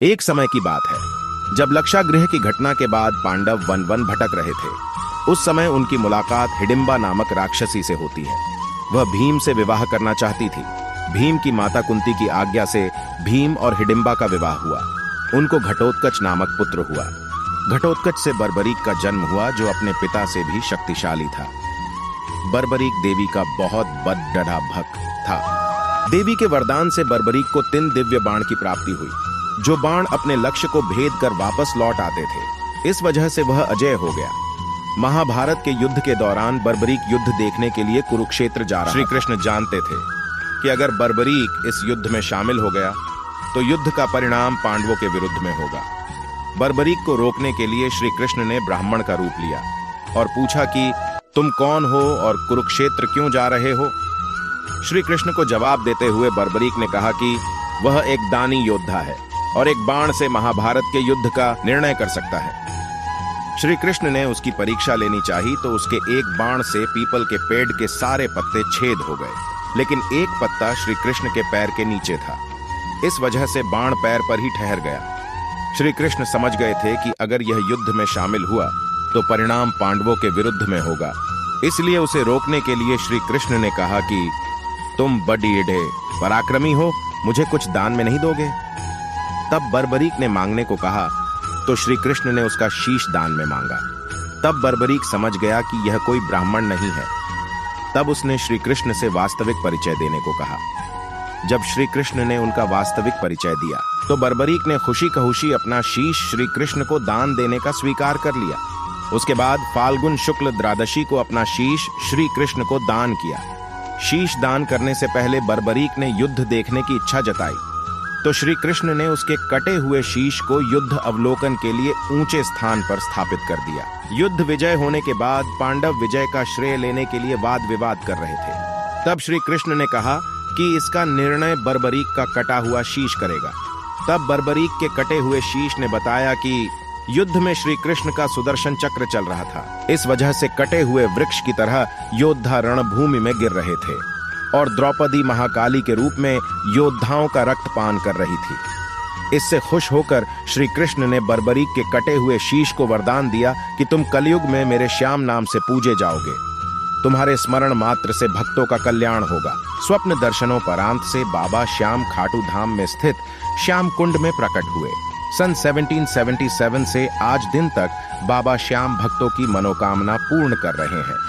एक समय की बात है जब लक्षागृह की घटना के बाद पांडव वन वन भटक रहे थे। उस समय उनकी मुलाकात हिडिंबा नामक राक्षसी से होती है। वह भीम से विवाह करना चाहती थी। भीम की माता कुंती की आज्ञा से भीम और हिडिंबा का विवाह हुआ। उनको घटोत्कच नामक पुत्र हुआ। घटोत्कच से बर्बरीक का जन्म हुआ जो अपने पिता से भी शक्तिशाली था। बर्बरीक देवी का बहुत बड़ा भक्त था। देवी के वरदान से बर्बरीक को 3 दिव्य बाण की प्राप्ति हुई, जो बाण अपने लक्ष्य को भेद कर वापस लौट आते थे। इस वजह से वह अजय हो गया। महाभारत के युद्ध के दौरान बर्बरीक युद्ध देखने के लिए कुरुक्षेत्र जा रहा। श्री कृष्ण जानते थे कि अगर बर्बरीक इस युद्ध में शामिल हो गया तो युद्ध का परिणाम पांडवों के विरुद्ध में होगा। बर्बरीक को रोकने के लिए श्री कृष्ण ने ब्राह्मण का रूप लिया और पूछा कि तुम कौन हो और कुरुक्षेत्र क्यों जा रहे हो। श्री कृष्ण को जवाब देते हुए बर्बरीक ने कहा कि वह एक दानी योद्धा है और एक बाण से महाभारत के युद्ध का निर्णय कर सकता है। श्री कृष्ण ने उसकी परीक्षा लेनी चाहिए तो उसके एक बाण से पीपल के पेड़ के सारे पत्ते छेद हो गए, लेकिन एक पत्ता श्री कृष्ण के पैर के नीचे था। इस वजह से बाण पैर पर ही ठहर गया। श्री कृष्ण समझ गए थे कि अगर यह युद्ध में शामिल हुआ तो परिणाम पांडवों के विरुद्ध में होगा। इसलिए उसे रोकने के लिए श्री कृष्ण ने कहा कि तुम बड़ी पराक्रमी हो, मुझे कुछ दान में नहीं दोगे। तब बर्बरीक ने मांगने को कहा तो श्री कृष्ण ने उसका शीश दान में मांगा। तब बर्बरीक समझ गया कि यह कोई ब्राह्मण नहीं है। तब उसने श्री कृष्ण से वास्तविक परिचय देने को कहा। जब श्री कृष्ण ने उनका वास्तविक परिचय दिया तो बर्बरीक ने खुशी खुशी अपना शीश श्री कृष्ण को दान देने का स्वीकार कर लिया। उसके बाद फाल्गुन शुक्ल द्वादशी को अपना शीश श्री कृष्ण को दान किया। शीश दान करने से पहले बर्बरीक ने युद्ध देखने की इच्छा जताई तो श्री कृष्ण ने उसके कटे हुए शीश को युद्ध अवलोकन के लिए ऊंचे स्थान पर स्थापित कर दिया। युद्ध विजय होने के बाद पांडव विजय का श्रेय लेने के लिए वाद विवाद कर रहे थे। तब श्री कृष्ण ने कहा कि इसका निर्णय बर्बरीक का कटा हुआ शीश करेगा। तब बर्बरीक के कटे हुए शीश ने बताया कि युद्ध में श्री कृष्ण का सुदर्शन चक्र चल रहा था। इस वजह से कटे हुए वृक्ष की तरह योद्धा रणभूमि में गिर रहे थे और द्रौपदी महाकाली के रूप में योद्धाओं का रक्तपान कर रही थी। इससे खुश होकर श्री कृष्ण ने बर्बरीक के कटे हुए शीश को वरदान दिया कि तुम कलयुग में मेरे श्याम नाम से पूजे जाओगे। तुम्हारे स्मरण मात्र से भक्तों का कल्याण होगा। स्वप्न दर्शनों परांत से बाबा श्याम खाटू धाम में स्थित श्याम कुंड में प्रकट हुए। सन 1777 से आज दिन तक बाबा श्याम भक्तों की मनोकामना पूर्ण कर रहे हैं।